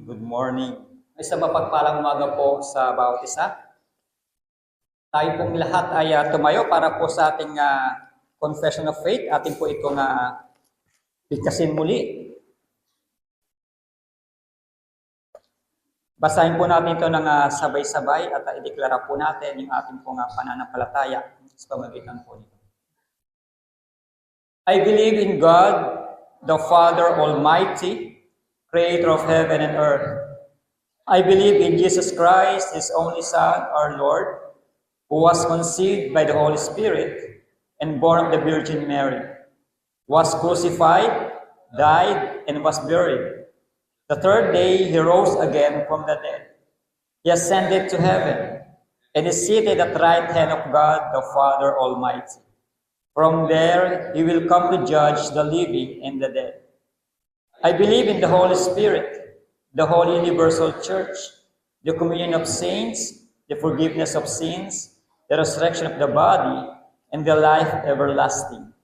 Good morning. Isang mapagpalang umaga po sa bawat isa. Tayo pong lahat ay tumayo para po sa ating confession of faith. Ating po itong bigkasin muli. Basahin po natin ito ng sabay-sabay at ideklara po natin yung ating pong pananampalataya sa pamamagitan po nito. I believe in God, the Father Almighty, Creator of heaven and earth. I believe in Jesus Christ, His only Son, our Lord, who was conceived by the Holy Spirit and born of the Virgin Mary, was crucified, died, and was buried. The third day He rose again from the dead. He ascended to heaven and is seated at the right hand of God, the Father Almighty. From there He will come to judge the living and the dead. I believe in the Holy Spirit, the Holy Universal Church, the communion of saints, the forgiveness of sins, the resurrection of the body, and the life everlasting.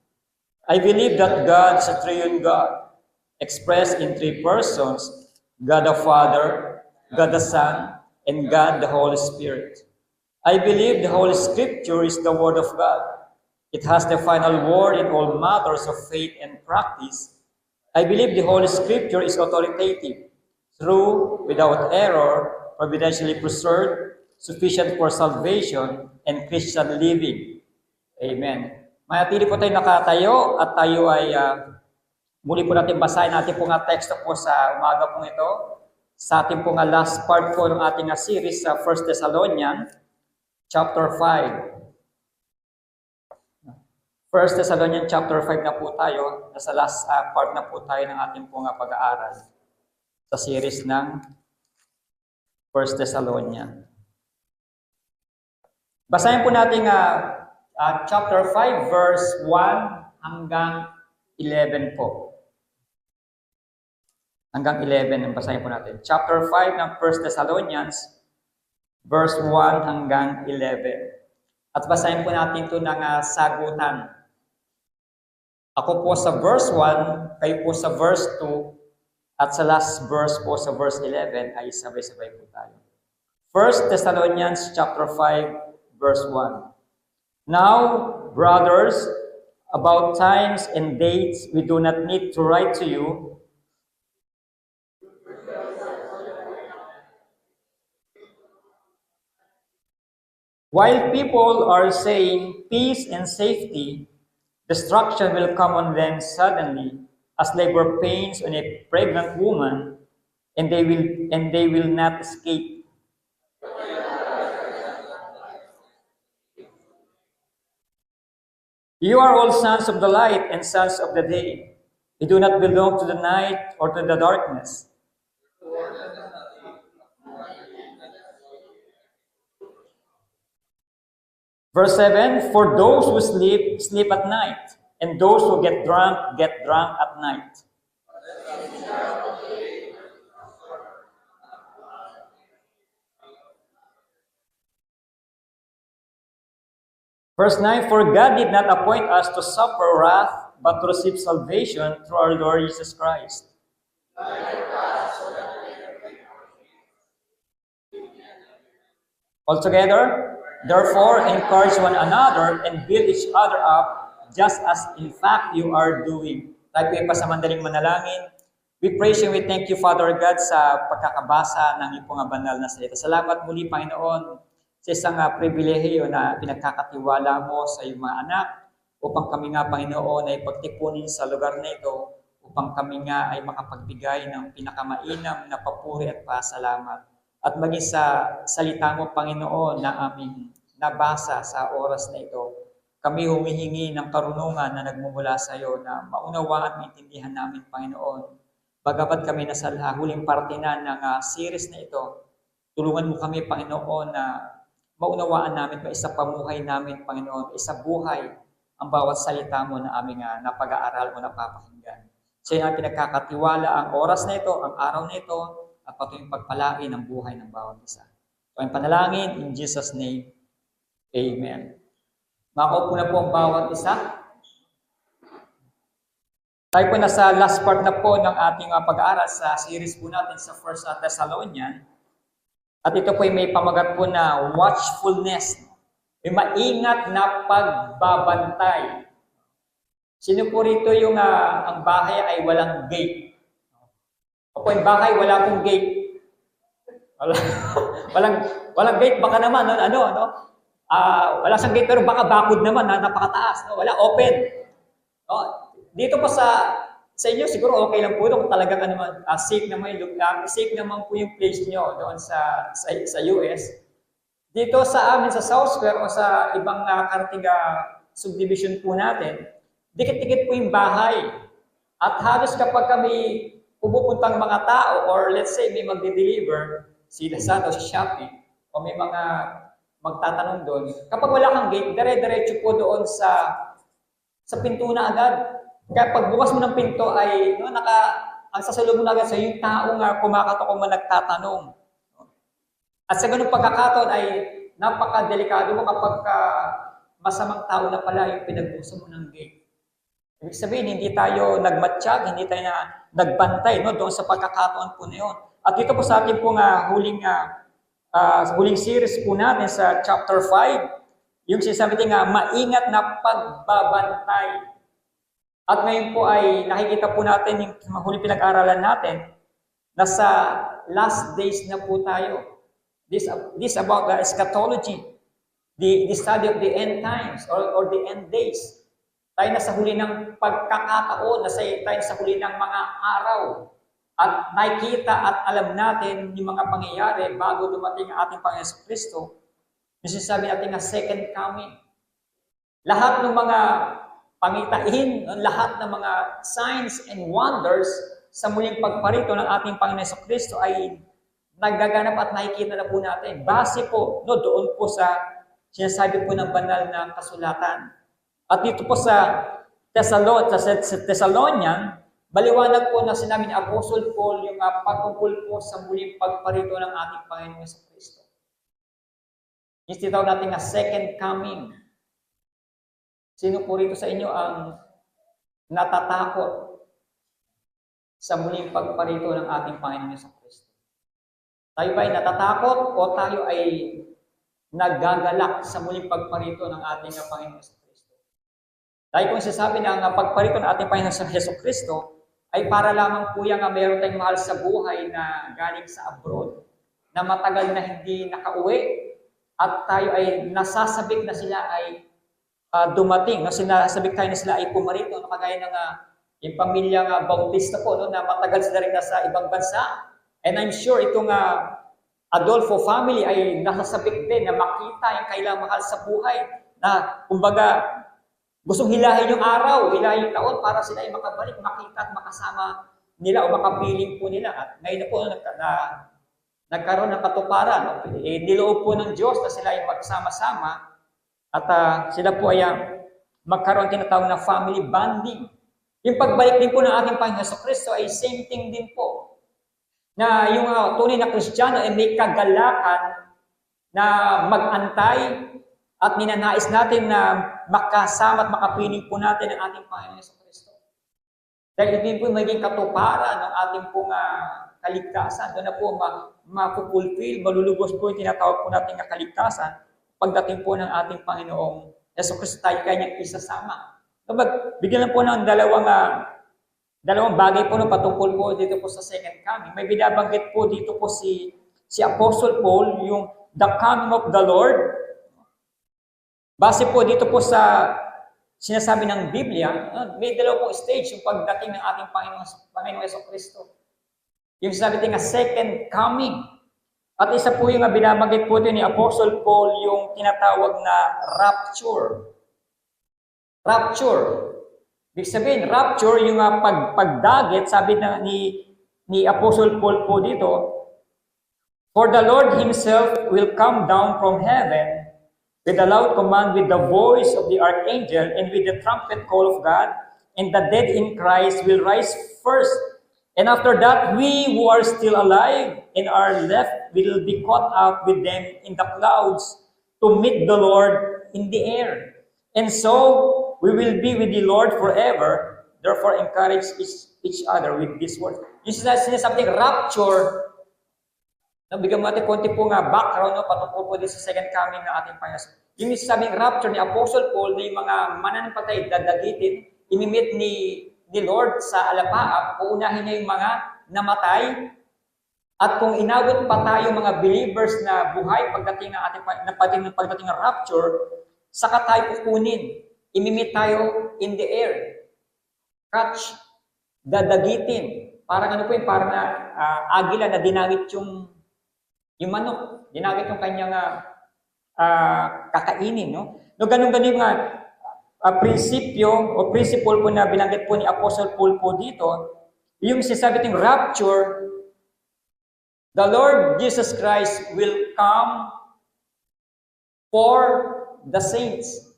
I believe that God is a triune God, expressed in three persons, God the Father, God the Son, and God the Holy Spirit. I believe the Holy Scripture is the Word of God. It has the final word in all matters of faith and practice. I believe the Holy Scripture is authoritative, true, without error, providentially preserved, sufficient for salvation, and Christian living. Amen. Manatili po tayo nakatayo at tayo ay muli po natin basahin natin po nga teksto po sa umaga po ito. Sa ating po nga last part po ng ating series sa 1 Thessalonians chapter 5. 1 Thessalonians chapter 5 na po tayo. Nasa last part na po tayo ng ating pong pag-aaral sa series ng 1 Thessalonians. Basahin po natin chapter 5 verse 1 hanggang 11 po. Hanggang 11 ang basahin po natin. Chapter 5 ng 1 Thessalonians verse 1 hanggang 11. At basahin po natin ito ng sagutan. Ako po sa verse 1, kayo po sa verse 2, at sa last verse po sa verse 11 ay sabay-sabay po tayo. 1 Thessalonians chapter 5, verse 1. Now, brothers, about times and dates we do not need to write to you, while people are saying peace and safety, destruction will come on them suddenly, as labor pains on a pregnant woman, and they will not escape. You are all sons of the light and sons of the day. You do not belong to the night or to the darkness. Verse 7, for those who sleep, sleep at night, and those who get drunk at night. Verse 9, for God did not appoint us to suffer wrath, but to receive salvation through our Lord Jesus Christ. Altogether, therefore, encourage one another and build each other up, just as in fact you are doing. Tayo po sa mandaling manalangin. We praise you, we thank you, Father God, sa pagkakabasa ng iyong mga banal na salita. Salamat muli, Panginoon, sa isang pribilehiyo na pinagkakatiwala mo sa iyong mga anak, upang kami nga, Panginoon, ay pagtipunin sa lugar na ito, upang kami nga ay makapagbigay ng pinakamainam na papuri at pasalamat. At maging sa salita mo, Panginoon, na aming nabasa sa oras na ito, kami humihingi ng karunungan na nagmumula sa iyo na maunawaan at maintindihan namin, Panginoon. Bagamat kami nasa huling parte na ng series na ito, tulungan mo kami, Panginoon, na maunawaan namin, isa pamuhay namin, Panginoon, isa buhay ang bawat salita mo na aming napag-aaral o napapakinggan. Sa iyo ang pinagkakatiwala ang oras na ito, ang araw na ito, at patuloy pagpalain ang buhay ng bawat isa. So, ang panalangin, in Jesus' name, Amen. Makaupo na po ang bawat isa. Tayo po nasa last part na po ng ating pag-aaral sa series po natin sa 1 Thessalonians. At ito po ay may pamagat po na watchfulness. May maingat na pagbabantay. Sino po rito yung ang bahay ay walang gate? O po yung bahay wala pong gate? walang gate, baka naman, wala siyang gate pero baka bakod naman, napakataas, wala, open. Dito po sa inyo, siguro okay lang po ito kung talagang safe naman po yung place nyo doon sa US. Dito sa amin, sa South Square o sa ibang Cartiga subdivision po natin, dikit-dikit po yung bahay. At halos kapag kami pumupuntang mga tao or let's say may magde-deliver, si Lazada o si Shopee, o may mga magtatanong doon, kapag wala kang gate, dire-diretso po doon sa pinto na agad. Kaya pag bukas mo ng pinto ay ang sasalubong na agad sa yung taong kumakatok o nagtatanong. At sa ganung pagkakataon ay napakadelikado mo kapag masamang tao na pala yung pinagbuso mo ng gate. Ibig sabihin, hindi tayo nagmatsyag, hindi tayo nagbantay doon sa pagkakataon po na yun. At dito po sa ating pong huling series po natin sa chapter 5, yung sinasabi natin maingat na pagbabantay. At ngayon po ay nakikita po natin yung huling pinag-aralan natin, nasa last days na po tayo. This about the eschatology, the study of the end times or the end days. Tayo na sa huli ng pagkakataon, tayo sa huli ng mga araw. At nakikita at alam natin yung mga pangyayari bago dumating ang ating Panginoon Kristo. Yung sinasabi natin na second coming. Lahat ng mga pangitain, lahat ng mga signs and wonders sa muling pagparito ng ating Panginoon Kristo ay nagaganap at nakikita na po natin. Base po doon po sa sinasabi po ng banal na kasulatan. At dito po sa Thessalonian, baliwanag po na sinabi ni Apostle Paul yung patungkol po sa muling pagparito ng ating Panginoon Kristo. Yung tinatawag natin na second coming. Sino po rito sa inyo ang natatakot sa muling pagparito ng ating Panginoon Kristo? Tayo ba ay natatakot o tayo ay nagagalak sa muling pagparito ng ating Panginoon Kristo? Dahil kung sasabi na ang pagparito ng ating Panginoon Kristo ay para lamang po yan meron tayong mahal sa buhay na galing sa abroad, na matagal na hindi nakauwi at tayo ay nasasabik na sila ay dumating, sinasabik tayo na sila ay pumarito, kagaya ng yung pamilyang Bautista po, na matagal sila rin nasa ibang bansa. And I'm sure itong Adolfo family ay nasasabik din na makita yung kailang mahal sa buhay, na kumbaga gustong hilahin yung araw, hilahin yung taon para sila ay makabalik, makita at makasama nila o makapiling po nila. At ngayon na po nagkaroon ng katuparan. Niloob po ng Diyos na sila ay magsama-sama at sila po ay magkaroon tinatawag na family bonding. Yung pagbalik din po ng ating Panginoon Kristo ay same thing din po. Na yung tunay na Kristiyano ay may kagalakan na mag-antay at ninanais natin na makasama at makapiling po natin ang ating Panginoon Kristo. Dahil ito po magiging katuparan ng ating pong kaligtasan. Doon na po mapupulfill, malulubos po yung tinatawag po natin na kaligtasan pagdating po ng ating Panginoong Yesu Kristo, tayo kanyang isasama. Bigyan lang po ng dalawang bagay po patungkol po dito po sa second coming. May binabanggit po dito po si Apostle Paul, yung the coming of the Lord. Base po dito po sa sinasabi ng Biblia, may dalawa pong stage yung pagdating ng ating Panginoong Jesucristo. Yung sinasabi natin nga second coming. At isa po yung binabanggit po din ni Apostle Paul, yung tinatawag na rapture. Rapture. Ibig sabihin, rapture, yung pagdagit, sabi ni Apostle Paul po dito, for the Lord Himself will come down from heaven with a loud command, with the voice of the archangel, and with the trumpet call of God, and the dead in Christ will rise first. And after that, we who are still alive and are left will be caught up with them in the clouds to meet the Lord in the air. And so, we will be with the Lord forever. Therefore, encourage each other with this word. Yung sinasabing rapture, nabigyan mo natin konti po background, patungkol po din sa second coming na ating Panginoon. Yung sinasabing rapture ni Apostle Paul, na yung mga mananampatay dadagitin, imimit ni Lord sa alapaap, uunahin niya yung mga namatay, at kung inabot pa tayo mga believers na buhay pagdating ng rapture, saka tayo kukunin. Imimit tayo in the air. Catch, dadagitin. Parang ano po yun, parang agila na dinagit yung manok. Dinagit yung kanyang kakainin. No? No, ganun-ganun yung prinsipyo o principle po na binanggit po ni Apostle Paul po dito, yung sinasabi ting rapture, the Lord Jesus Christ will come for the saints.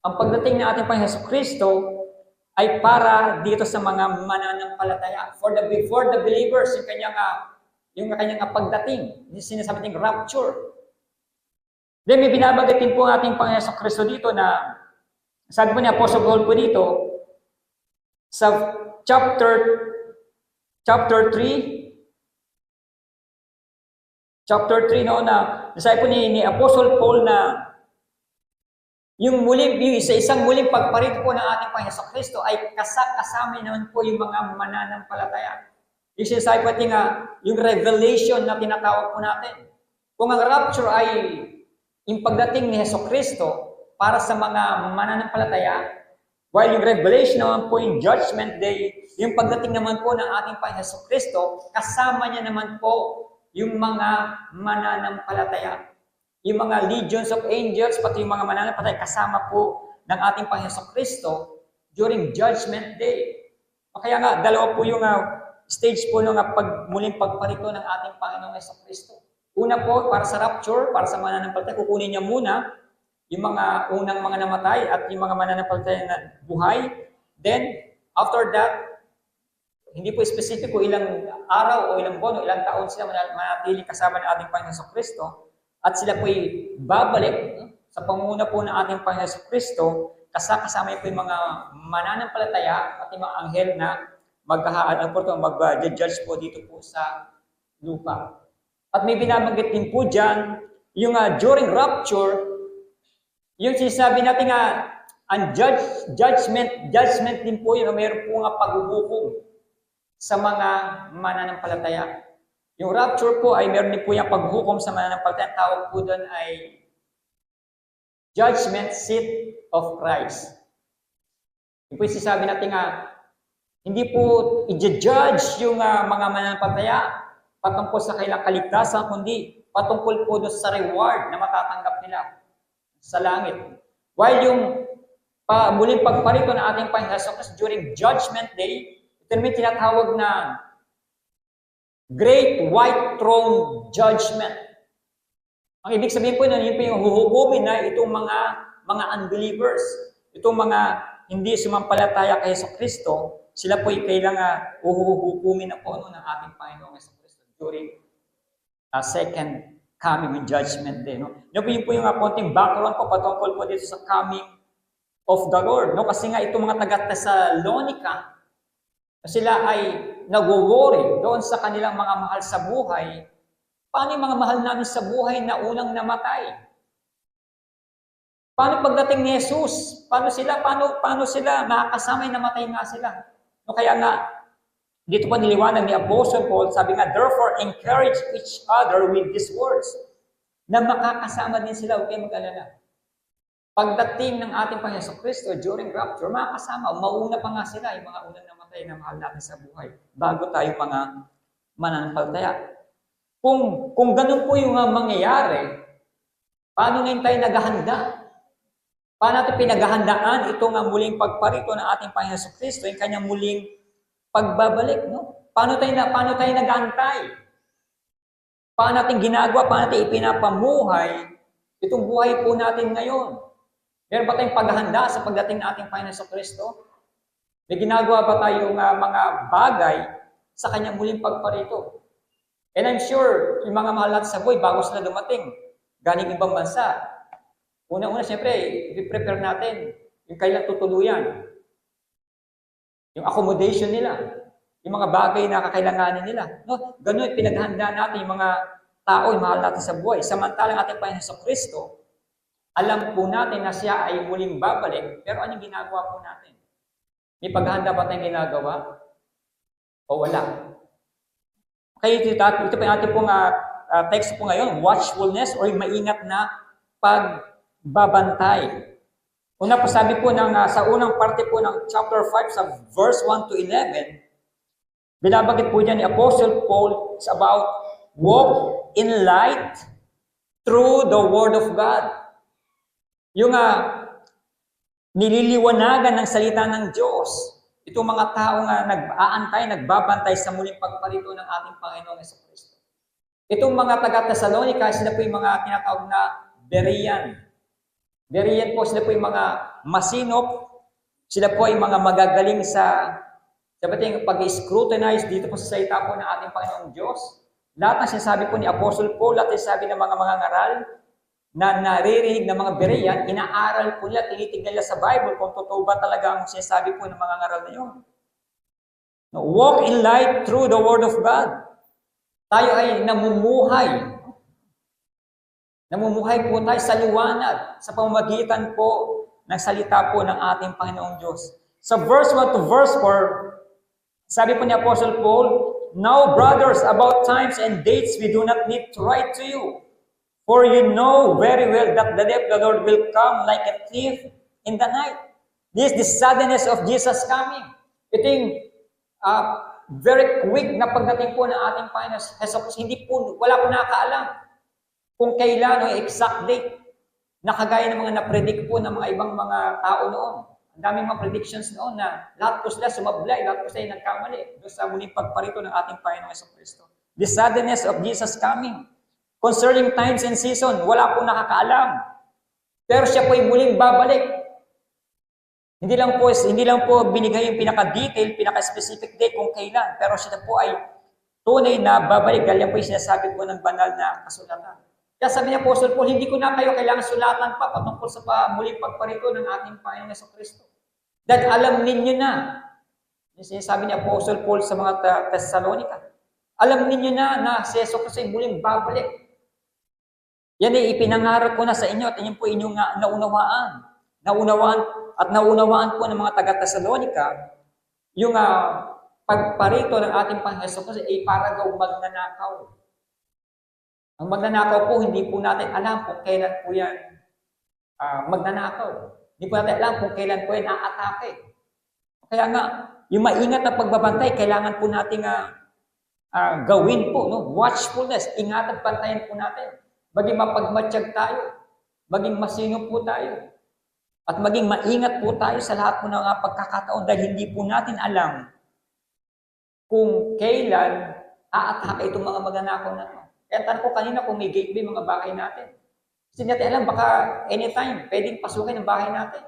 Ang pagdating ng ating Panginoon Jesucristo ay para dito sa mga mananampalataya, for the believers, yung kanyang pagdating, yung sinasabi ting rapture. Then may binabanggit din po ang ating Panginoon Jesucristo dito na sabi po ni Apostle Paul po dito, sa chapter 3, no, na sabi po ni Apostle Paul na yung isang muling pagparito po ng ating Panginoon Jesucristo ay kasama naman po yung mga mananampalataya. Yung sinasabi po yung revelation na tinatawag po natin. Kung ang rapture ay yung pagdating ni Jesucristo para sa mga mananampalataya, while yung revelation naman po yung judgment day, yung pagdating naman po ng ating Panginoon Jesucristo, kasama niya naman po yung mga mananampalataya. Yung mga legions of angels, pati yung mga mananampalataya, kasama po ng ating Panginoon Jesucristo during judgment day. Kaya nga, dalawa po yung stage po ng muling pagparito ng ating Panginoong Jesucristo. Una po, para sa rapture, para sa mananampalataya, kukunin niya muna yung mga unang mga namatay at yung mga mananampalataya na buhay. Then, after that, hindi po specific kung ilang araw o ilang buwan o ilang taon sila manatiling kasama ng ating Panginoon Jesucristo at sila po'y babalik sa pangunguna po ng ating Panginoon Jesucristo, kasama po yung mga mananampalataya at yung mga anghel na mag-judge po dito po sa lupa. At may binabanggit din po dyan, yung during rapture, yung sinasabi natin ang judgment din po yun, mayroon po paghuhukom sa mga mananampalataya. Yung rapture po ay meron din po yung paghuhukom sa mananampalataya. Tawag po doon ay judgment seat of Christ. Yung po yung sinasabi natin hindi po i-judge yung mga mananampalataya patungkol sa kailang kaligtasan, kundi patungkol po doon sa reward na matatanggap nila sa langit. While yung muling pagparito ng ating Panginoon Jesucristo during Judgment Day, ito naman tinatawag na Great White Throne Judgment. Ang ibig sabihin po yun po yung huhukumin na itong mga unbelievers, itong mga hindi sumampalataya kay Jesucristo, sila po kailangan huhukumin na po ng ating Panginoong Jesucristo during second coming with judgment day. No? Yun po yung konting background po patungkol po dito sa coming of the Lord. No? Kasi nga itong mga taga-Thessalonica, sila ay nagwo-worry doon sa kanilang mga mahal sa buhay. Paano yung mga mahal namin sa buhay na unang namatay? Paano pagdating ni Jesus? Paano sila makakasama yung namatay nga sila? No, kaya nga, dito pa niliwanag ni Apostle Paul, sabi nga, therefore, encourage each other with these words, na makakasama din sila, huwag kayo mag-alala. pagdating ng ating Panginoon Jesucristo during rapture, mga kasama, mauna pa nga sila, yung mga unang namatay na mahal natin sa buhay, bago tayo mga mananampalataya. Kung ganun po yung mangyayari, paano ngayon tayo naghahanda? Paano natin pinaghahandaan itong muling pagparito ng ating Panginoon Jesucristo, yung kanyang muling pagbabalik, no? Paano tayo nag-aantay? Paano natin ginagawa, paano natin ipinapamuhay itong buhay po natin ngayon? Meron ba tayong paghahanda sa pagdating ng ating Panginoon Jesucristo? May ginagawa ba tayong mga bagay sa kanyang muling pagparito? And I'm sure, yung mga mahal natin sa buhay, bago sila dumating, galing ibang bansa, una-una, siyempre, i-prepare natin yung kailang tutuluyan, yung accommodation nila, yung mga bagay na kakailanganin nila. No? Ganun, pinaghanda natin yung mga tao, yung mahal natin sa buhay. Samantalang ating Panginoon Jesucristo, alam po natin na siya ay muling babalik, pero anong ginagawa po natin? May paghahanda ba tayong ginagawa? O wala? Okay, ito po yung ating pong text po ngayon, watchfulness or maingat na pagbabantay. Una po sabi po sa unang parte po ng chapter 5 sa verse 1 to 11, binabagit po dyan ni Apostle Paul is about walk in light through the Word of God. Yung nililiwanagan ng salita ng Diyos. Itong mga tao nga nag-aantay, nagbabantay sa muling pagparito ng ating Panginoong Jesucristo. Itong mga taga-Thessalonica, sila po yung mga tinatawag na Berean. Berean po, sila po yung mga masinop. Sila po ay mga magagaling sa pag-scrutinize dito po sa salita po ng ating Panginoong Diyos. Lahat ng sinasabi po ni Apostle Paul, lahat ng sinasabi ng mga ngaral na naririnig ng mga Berean, inaaral po nila, tinitignan nila sa Bible kung totoo ba talaga ang sinasabi po ng mga ngaral na yun. No, walk in light through the Word of God. Tayo ay namumuhay. Namumuhay po tayo sa liwanag, sa pamamagitan po ng salita po ng ating Panginoong Diyos. Sa verse 1 to verse 4, sabi po ni Apostle Paul, now, brothers, about times and dates we do not need to write to you. For you know very well that the day of the Lord will come like a thief in the night. This is the suddenness of Jesus coming. Ito yung very quick na pagdating po ng ating Panginoon Jesus. Wala po nakakaalam kung kailan o exact date. Nakagaya ng mga na-predict po ng mga ibang mga tao noon. Ang daming mga predictions noon na lahat po sila sumablay, lahat po sila nagkamali doon sa muling pagparito ng ating Panginoon Jesus. The suddenness of Jesus coming. Concerning times and season, wala po nakakaalam. Pero siya po ay muling babalik. Hindi lang po binigay yung pinaka-detail, pinaka-specific date kung kailan. Pero siya po ay tunay na babalik. Dahil yan po yung sinasabi po ng banal na kasulatan. Kaya sabi niya, Apostle Paul, hindi ko na kayo kailangan sulatan pa patungkol sa muling pagparito ng ating Panginoon Jesucristo. Dahil alam ninyo na. Yung sinasabi niya, Apostle Paul sa mga Thessalonica. Alam ninyo na si Jesucristo ay muling babalik. Yan ay ipinangarap ko na sa inyo at yan po inyong naunawaan. Naunawaan po ng mga taga-Thessalonica yung pagparito ng ating Panginoon Jesucristo ay para daw magnanakaw. Ang magnanakaw po, hindi po natin alam kung kailan po yan magnanakaw. Hindi po natin alam kung kailan po yan aatake. Kaya nga, yung maingat na pagbabantay, kailangan po natin gawin po. No? Watchfulness, ingatan, bantayan po natin. Maging mapagmatsyag tayo. Maging masinop po tayo. At maging maingat po tayo sa lahat po ng pagkakataon dahil hindi po natin alam kung kailan aatake itong mga magnanakaw na ito. Kaya tanong ko kanina kung may gateway mga bahay natin. Kasi natin alam, baka anytime, pwedeng pasukin ang bahay natin.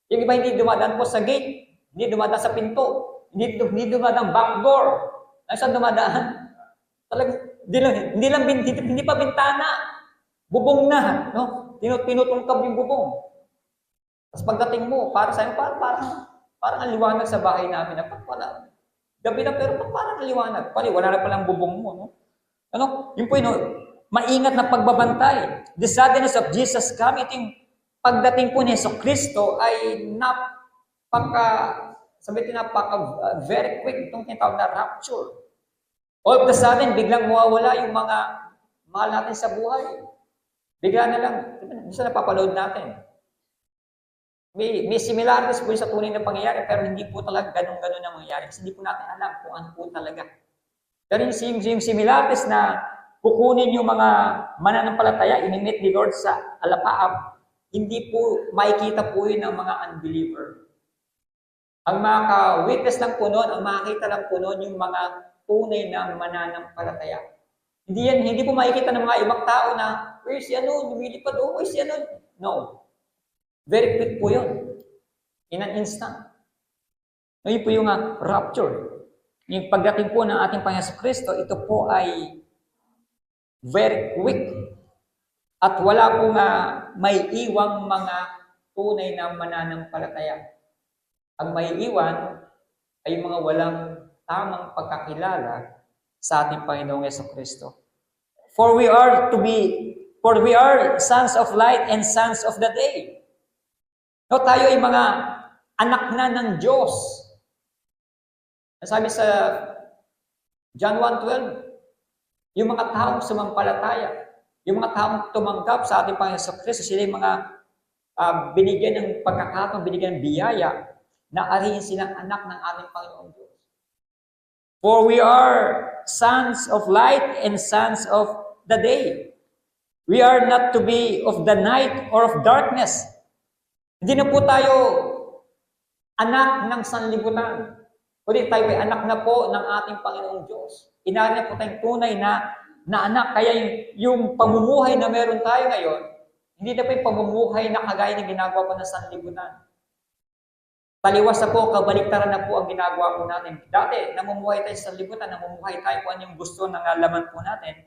Yung iba hindi dumadaan po sa gate, hindi dumadaan sa pinto, hindi dumadaan back door. Ano saan dumadaan? Talagang, hindi pa bintana. Bubong na, no? Tinutungkab yung bubong. Tapos pagdating mo, para sa'yo, parang ang liwanag sa bahay namin. Wala. Gabi na, pero parang ang liwanag. Wala na palang bubong mo, no? Ano? Yun po yun, maingat na pagbabantay. The suddenness of Jesus coming, ito yung pagdating po ni Jesucristo ay very quick. Itong tinatawag na rapture. All of a sudden, biglang mawawala yung mga mahal natin sa buhay. Bigla na lang, bisa napapaload natin. May similarities po sa tunay na pangyayari, pero hindi po talaga ganun-ganun ang mangyayari kasi hindi po natin alam kung ano po talaga. Pero yung similarities na kukunin yung mga mananampalataya, inimit ni Lord sa alapaap, hindi po makikita po yun ng mga unbeliever. Ang makaka-witness lang po nun, ang makakita lang po nun yung mga tunay na mananampalataya. Hindi po makikita ng mga ibang tao na, si ano, lumilipad, si ano. No. Very quick po yun. In an instant. Ngayon po yung rapture. Yung pagdating po ng ating Panginoon Kristo, ito po ay very quick. At wala po may iwang mga tunay na mananampalataya. Ang may iwan ay mga walang tamang pagkakilala sa ating Panginoong Kristo. For we are sons of light and sons of the day. No, tayo ay mga anak na ng Diyos. Sabi sa John 1:12, yung mga taong sumampalataya, yung mga taong tumanggap sa ating Panginoon Kristo, sila yung mga binigyan ng pagkakataon, binigyan ng biyaya na arihin silang anak ng ating Panginoong Diyos. For we are sons of light and sons of the day. We are not to be of the night or of darkness. Hindi na po tayo anak ng sanlibutan. Kundi tayo ay anak na po ng ating Panginoong Diyos. Inari na po tayong tunay na anak. Kaya yung pamumuhay na meron tayo ngayon, hindi na po yung pamumuhay na kagaya ng ginagawa po ng sanlibutan. Taliwas na po, kabaliktaran na po ang ginagawa po natin. Dati, namumuhay tayo sa sanlibutan, namumuhay tayo po yung gusto ng laman po natin.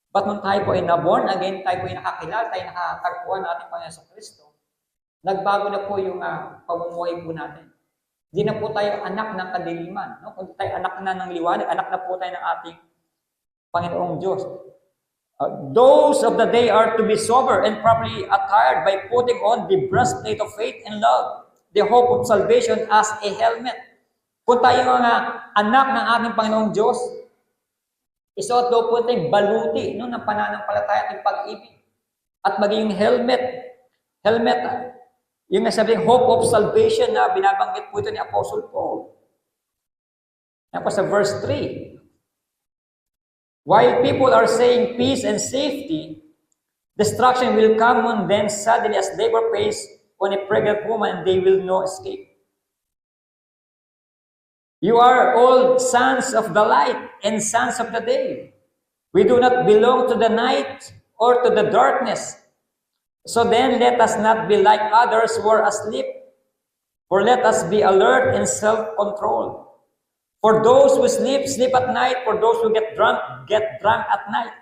But nung tayo po ay na-born again, tayo po ay nakakilala, tayo nakatagpuan natin Panginoon sa Kristo, nagbago na po yung pamumuhay po natin. Hindi na po tayo anak ng kadiliman. No? Kung tayo anak na ng liwanag, anak na po tayo ng ating Panginoong Diyos. Those of the day are to be sober and properly attired by putting on the breastplate of faith and love, the hope of salvation as a helmet. Kung tayo mga anak ng ating Panginoong Diyos, isuot daw po tayong baluti ng pananampalataya at pag-ibig. At maging helmet, yung nasabing hope of salvation na binabanggit po ito ni Apostle Paul. Yan po sa verse 3. While people are saying peace and safety, destruction will come on them suddenly as labor pains on a pregnant woman and they will no escape. You are all sons of the light and sons of the day. We do not belong to the night or to the darkness. So then, let us not be like others who are asleep, for let us be alert and self-control. For those who sleep, sleep at night. For those who get drunk at night.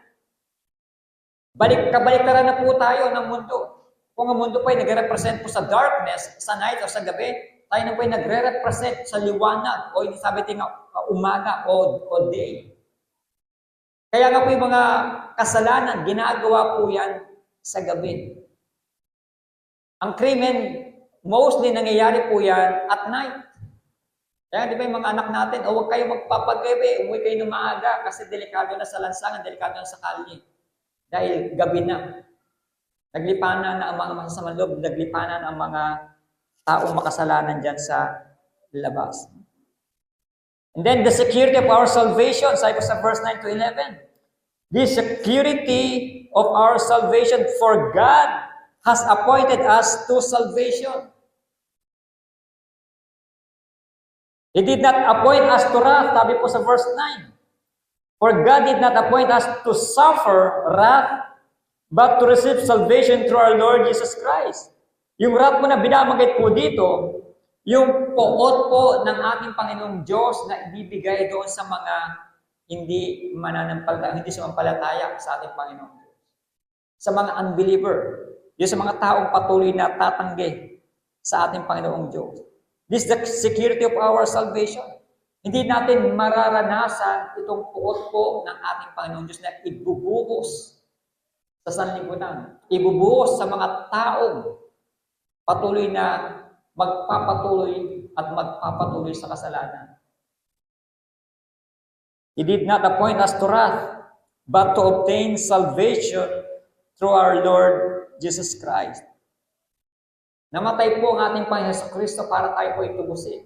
Kabaliktaran na po tayo ng mundo. Kung ang mundo po ay nagre-represent po sa darkness, sa night o sa gabi, tayo na po ay nagre-represent sa liwanag o yung sabi tingnan, umaga o day. Kaya nga po yung mga kasalanan, ginagawa po yan sa gabi. Ang krimen, mostly nangyayari po yan at night. Kaya di ba yung mga anak natin, huwag kayo magpapagabi, umuwi kayo ng maaga kasi delikado na sa lansangan, delikado na sa kalye. Dahil gabi na. Naglipanan na ang mga masasamang loob, naglipanan ang mga taong makasalanan dyan sa labas. And then the security of our salvation, sabi ko sa verse 9 to 11. The security of our salvation, for God has appointed us to salvation. He did not appoint us to wrath, sabi po sa verse 9. For God did not appoint us to suffer wrath, but to receive salvation through our Lord Jesus Christ. Yung wrath mo na binabanggit po dito, yung poot po ng ating Panginoong Diyos na ibibigay doon sa mga hindi mananampalataya, hindi sumampalataya sa ating Panginoong Diyos. Sa mga unbeliever, yung sa mga taong patuloy na tatanggi sa ating Panginoong Diyos. This is the security of our salvation. Hindi natin mararanasan itong puot po ng ating Panginoong Diyos na ibubuhos sa sanlibutan. Ibubuhos sa mga taong patuloy na magpapatuloy at magpapatuloy sa kasalanan. He did not appoint us to wrath, but to obtain salvation through our Lord Jesus Christ. Namatay po ang ating Panginoon Jesucristo para tayo po itubusin.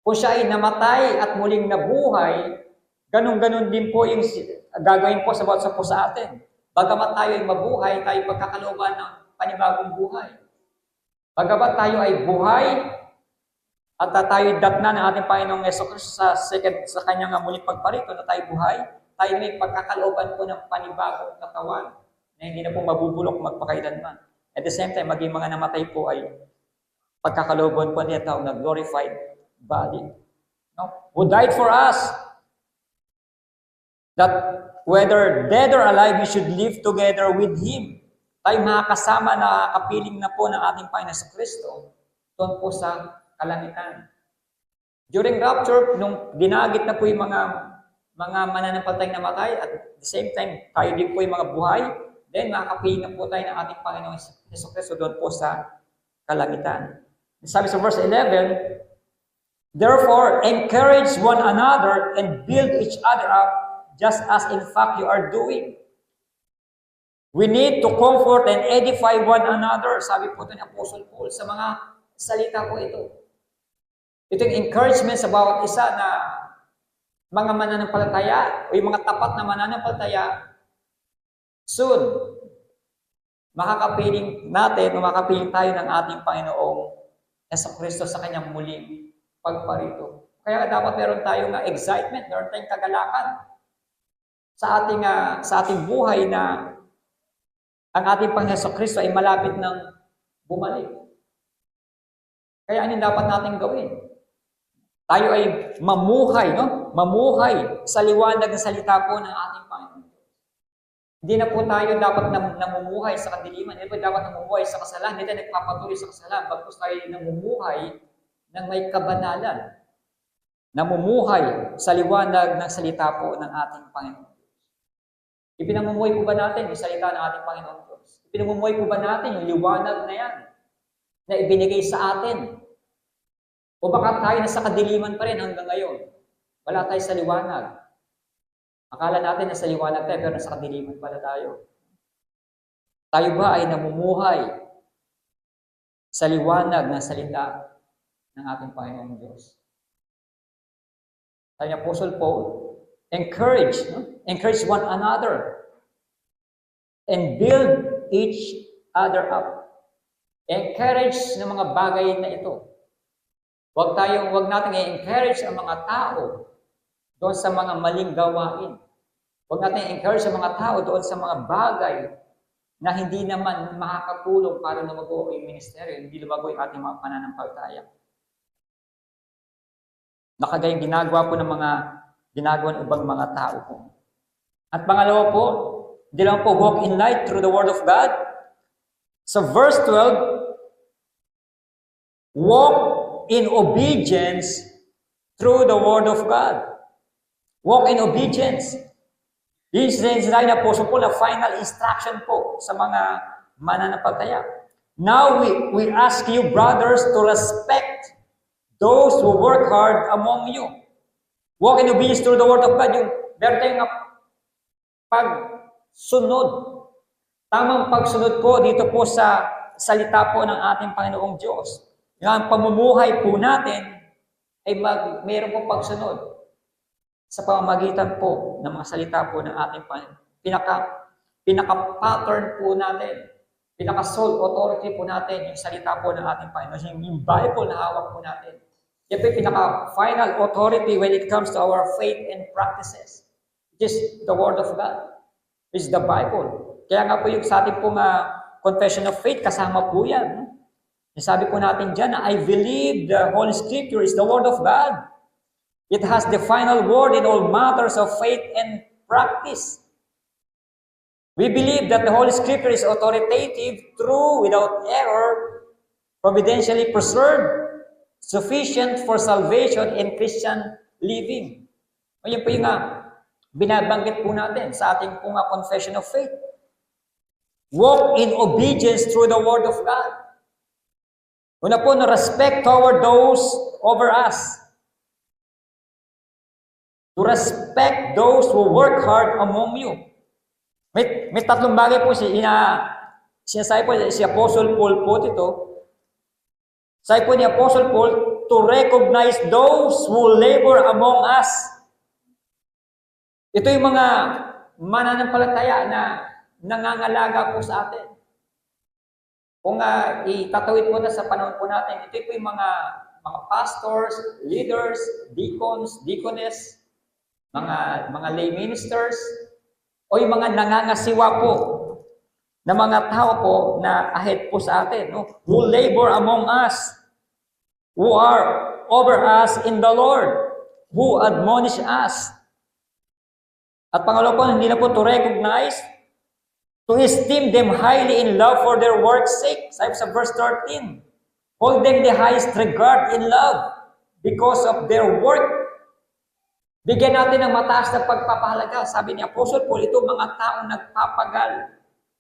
Kung siya ay namatay at muling nabuhay, ganun-ganun din po yung gagawin po sa bawat isa po sa atin. Bagamat tayo ay mabuhay, tayo pagkakalooban ng panibagong buhay. Bagamat tayo ay buhay, at tayo datna ng ating Panginoong Jesucristo sa kanyang muling pagparito na tayo buhay, tayo may pagkakalooban po ng panibagong katawan na hindi na po mabubulok magpakailanman. At the same time, maging mga namatay po ay pagkakalooban po niya tawag na glorified body. No? Who died for us, that whether dead or alive, we should live together with Him. Tayo makakasama na kapiling na po ng ating Panginoon Jesucristo doon po sa kalangitan. During rapture, nung dinagit na po yung mga mananampalatayang namatay, at the same time, tayo din po yung mga buhay, then makakapiling na po tayo ng ating Panginoong Jesucristo doon po sa kalangitan. Sabi sa verse 11, therefore, encourage one another and build each other up, just as in fact you are doing. We need to comfort and edify one another. Sabi po ito ni Apostle Paul sa mga salita po ito. Ito yung encouragement sa bawat isa na mga mananampalataya o yung mga tapat na mananampalataya, soon, makakapiling natin o makakapiling tayo ng ating Panginoong Jesucristo sa kanyang muling pagparito. Kaya dapat meron tayong excitement, meron tayong kagalakan sa ating buhay na ang ating Panginoon Jesucristo ay malapit ng bumalik. Kaya ano dapat natin gawin? Tayo ay mamuhay, no? Mamuhay sa liwanag ng salita po ng ating Panginoon. Hindi na po tayo dapat namumuhay sa kadiliman. Hindi po dapat namumuhay sa kasalanan. Hindi tayo nagpapatuloy sa kasalanan. Bagkus tayo namumuhay ng may kabanalan. Namumuhay sa liwanag ng salita po ng ating Panginoon. Ipinamumuhay po ba natin yung salita ng ating Panginoon Diyos? Ipinamumuhay po ba natin yung liwanag na yan na ibinigay sa atin? O baka tayo nasa kadiliman pa rin hanggang ngayon? Wala tayo sa liwanag. Akala natin nasa liwanag tayo, pero nasa kadiliman pala tayo. Tayo ba ay namumuhay sa liwanag ng salita ng ating Panginoong Diyos? Sabi ni Apostle Paul, encourage one another and build each other up. Encourage ng mga bagay na ito. Huwag nating i-encourage ang mga tao doon sa mga maling gawain. Huwag natin i-encourage ang mga tao doon sa mga bagay na hindi naman makakatulong para lumago yung ministeryo, hindi lumago yung ating mga pananampalataya. Nakagayang ginagawa po ng ginagawa ng ibang mga tao po. At pangalawa po, hindi lang po walk in light through the Word of God. Sa verse 12, walk in obedience through the Word of God. Walk in obedience. Yung sinasabi na po, so po na final instruction po sa mga mananampalataya. Now we ask you, brothers, to respect those who work hard among you. Walk in obedience through the Word of God. Yung meron tayong pagsunod. Tamang pagsunod po dito po sa salita po ng ating Panginoong Diyos. Yung pamumuhay po natin ay mayroon po pagsunod sa pamamagitan po ng mga salita po ng ating Panginoon. Pinaka-pattern po natin, pinaka-sole authority po natin yung salita po ng ating Panginoon. Yung Bible na hawak po natin. Yan po yung pinaka-final authority when it comes to our faith and practices. Which is the Word of God. Which is the Bible. Kaya nga po yung sa ating pong confession of faith, kasama po yan. Sabi po natin dyan na I believe the Holy Scripture is the Word of God. It has the final word in all matters of faith and practice. We believe that the Holy Scripture is authoritative, true, without error, providentially preserved, sufficient for salvation in Christian living. O yan po yung binabanggit po natin sa ating pong confession of faith. Walk in obedience through the Word of God. Una po, no respect toward those over us. To respect those who work hard among you. May tatlong bagay po sinasabi po si Apostle Paul po ito Sabi po ni Apostle Paul, to recognize those who labor among us. Ito yung mga mananampalataya na nangangalaga po sa atin. Kung itatawid po na sa panahon po natin, ito po yung mga pastors, leaders, deacons, deaconess, mga lay ministers, o yung mga nangangasiwa po na mga tao po na ahead po sa atin, no? Who labor among us, who are over us in the Lord, who admonish us. At pangalawa po, hindi na po to recognize, to esteem them highly in love for their work's sake. Sabi sa verse 13, hold them the highest regard in love because of their work. Bigyan natin ng mataas na pagpapahalaga. Sabi ni Apostle Paul, ito mga taong nagpapagal.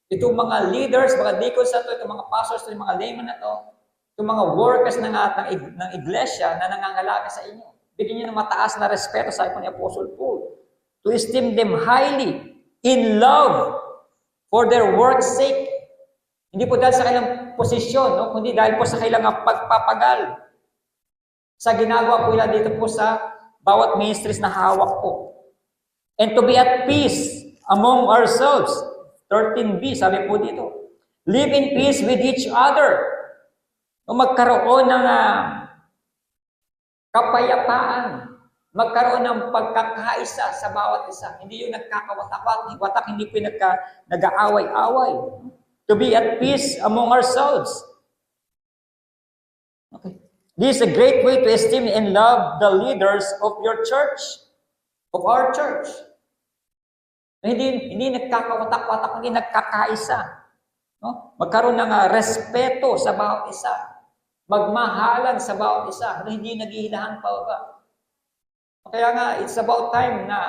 Itong mga leaders, mga deacons na ito, itong mga pastors, itong mga laymen na ito, itong mga workers ng iglesia na nangangalaga sa inyo. Bigyan niyo ng mataas na respeto, sabi po ni Apostle Paul. To esteem them highly in love for their work's sake. Hindi po dahil sa kailang posisyon, no? Kundi dahil po sa kailang pagpapagal. Sa ginagawa po nila dito po sa bawat ministries na hawak po. And to be at peace among ourselves. 13b, sabi po dito. Live in peace with each other. O magkaroon ng kapayapaan. Magkaroon ng pagkakaisa sa bawat isa. Hindi yung nagkakawatak-watak, hindi po yung nag-aaway-away. To be at peace among ourselves. Okay. This is a great way to esteem and love the leaders of your church, of our church. Hindi nagkakawatak-watak, hindi nagkakaisa. No? Magkaroon ng respeto sa bawat isa. Magmahalan sa bawat isa. Hindi naghihilahan pa ba? Kaya nga, it's about time na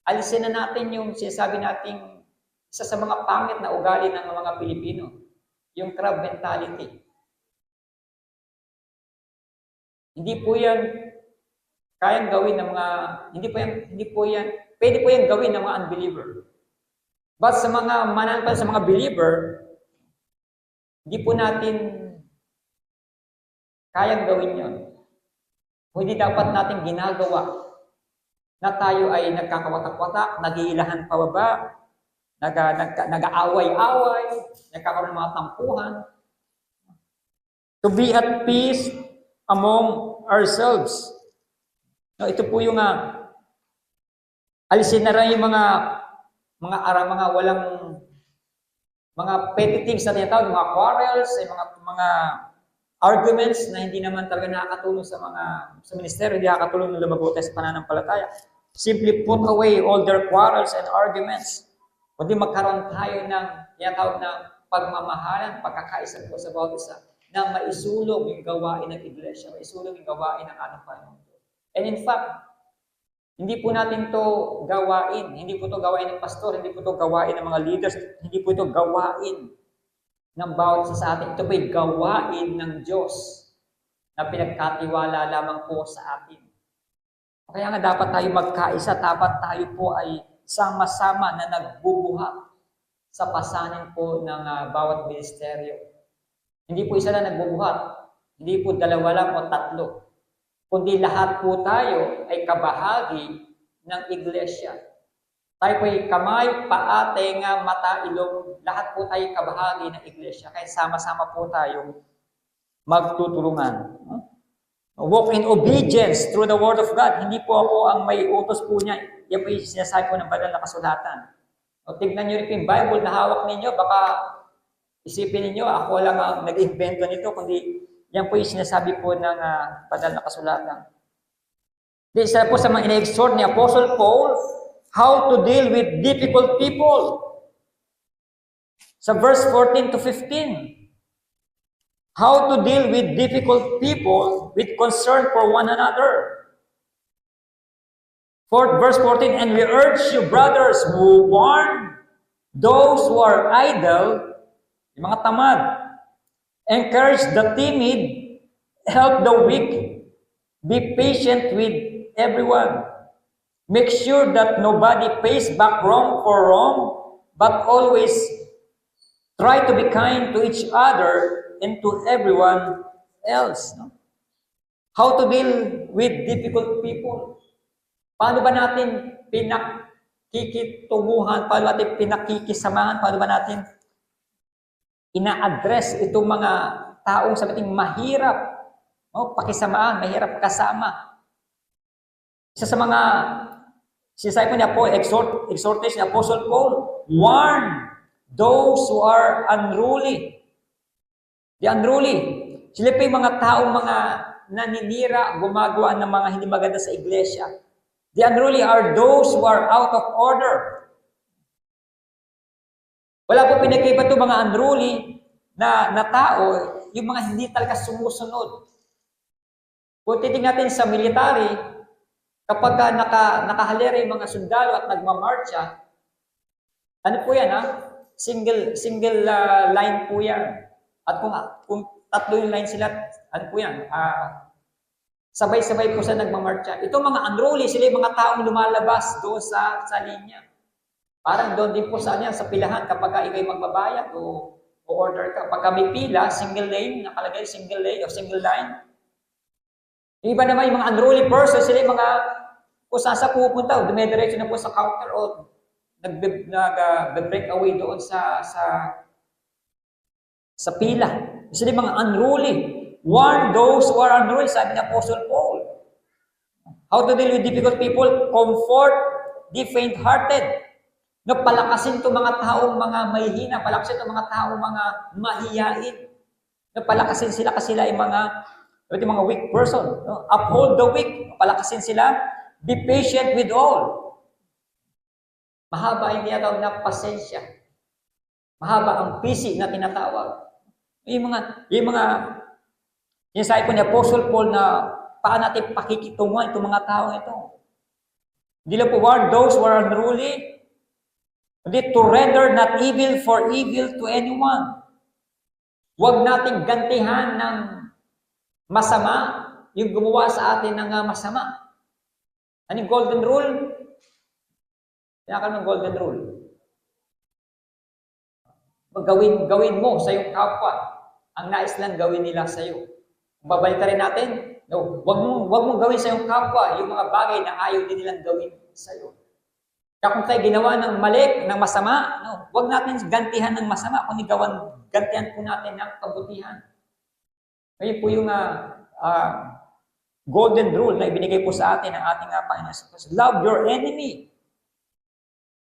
alisin na natin yung sinasabi nating isa sa mga pangit na ugali ng mga Pilipino, yung crab mentality. Hindi po yan kayang gawin ng mga, pwede po yan gawin ng mga unbeliever. But sa mga mananampalataya, sa mga believer, hindi po natin kayang gawin yon. Hindi dapat natin ginagawa na tayo ay nagkakawatak-watak, nag-iilahan pababa, nag-aaway-away, nagkakaroon ng mga tampuhan. To be at peace among ourselves. No, ito po yung alisin na rin yung mga walang mga petty things na tinatawag, mga quarrels, mga arguments na hindi naman talaga nakakatulong sa ministeryo, hindi nakakatulong na lumabuti sa pananampalataya. Simply put away all their quarrels and arguments. Kundi magkaroon tayo ng tinatawag na pagmamahalan, pagkakaisa po sa bawat isa, na maisulong yung gawain ng iglesia, maisulong yung gawain ng ating Panginoon. And in fact, hindi po natin to gawain, hindi po to gawain ng pastor, hindi po to gawain ng mga leaders, hindi po ito gawain ng bawat isa sa atin. Ito po'y gawain ng Diyos na pinagkatiwala lamang po sa atin. Kaya nga dapat tayo magkaisa, dapat tayo po ay sama-sama na nagbubuhat sa pasanin po ng bawat ministeryo. Hindi po isa na nagbubuhat, hindi po dalawa lang o tatlo, kundi lahat po tayo ay kabahagi ng iglesia. Tayo po ay kamay, paa, tenga, mata, ilong, lahat po tayo kabahagi ng iglesia. Kaya sama-sama po tayong magtutulungan. Walk in obedience through the Word of God. Hindi po ako ang may utos po niya. Yan po yung sinasabi ko ng banal na kasulatan. O tignan niyo rin po yung Bible na hawak ninyo. Baka isipin ninyo, ako lang ang nag-invento nito, kundi yan po yung sinasabi po ng banal na kasulatan. Isa po sa mga ina-exhort ni Apostle Paul, how to deal with difficult people. Sa verse 14 to 15. How to deal with difficult people with concern for one another. Verse 14, and we urge you, brothers, who warn those who are idle, yung mga tamad, encourage the timid, help the weak, be patient with everyone. Make sure that nobody pays back wrong for wrong, but always try to be kind to each other and to everyone else. No? How to deal with difficult people. Paano ba natin pinakikitunguhan? Paano natin pinakikisamahan? Paano ba natin ina-address itong mga taong sabihin mahirap, no? Pakisamaan, mahirap kasama. Isa sa mga sinasabi niya po, exhortation ni Apostle Paul, warn those who are unruly. The unruly. Sila pa yung mga taong mga naninira, gumagawa ng mga hindi maganda sa iglesia. The unruly are those who are out of order. Wala po pinagkaiba ito mga unruly na tao, yung mga hindi talaga sumusunod. Kung titingnan natin sa military, kapag nakahalera yung mga sundalo at nagmamarcha, ano po yan ha? Single line po yan. At kung tatlo yung line sila, ano po yan? Sabay-sabay po sa nagmamarcha. Itong mga unruly, sila yung mga taong lumalabas doon sa linya. Parang doon din po sa pilahan kapag ikay magbabayad o order ka. Pagka may pila, single lane, nakalagay single lane o single line. Yung iba naman yung mga unruly person, sila yung mga kung saan sa pupunta o dumediretso na po sa counter o nag-break away doon sa pila. Sila yung mga unruly. Warn those who are unruly, sabi ni Apostle Paul. How to deal with difficult people? Comfort the faint-hearted. No, palakasin itong mga taong mga mahihina, palakasin itong mga taong mga mahiyain. No, palakasin sila kasi sila ay mga weak person. No? Uphold the weak, palakasin sila. Be patient with all. Mahaba yung tinatawag na pasensya. Mahaba ang pisi na tinatawag. Yung mga sinasabi po ni Apostle Paul na paano natin pakikitunguhan itong mga taong ito. Hindi lang po warn those who are unruly, to render not evil for evil to anyone. Huwag nating gantihan ng masama yung gumawa sa atin ng masama. Anong golden rule? Kaya ng golden rule. Gawin mo sa iyong kapwa ang nais lang gawin nila sa iyo. Babalik rin natin, no, wag mong gawin sa iyong kapwa yung mga bagay na ayaw din nilang gawin sa iyo. Kaya kung tayo ginawa ng mali, ng masama, no, huwag natin gantihan ng masama, kundi gantihan po natin ng kabutihan. Ngayon po yung golden rule na ibinigay po sa atin ng ating Panginoon. Love your enemy.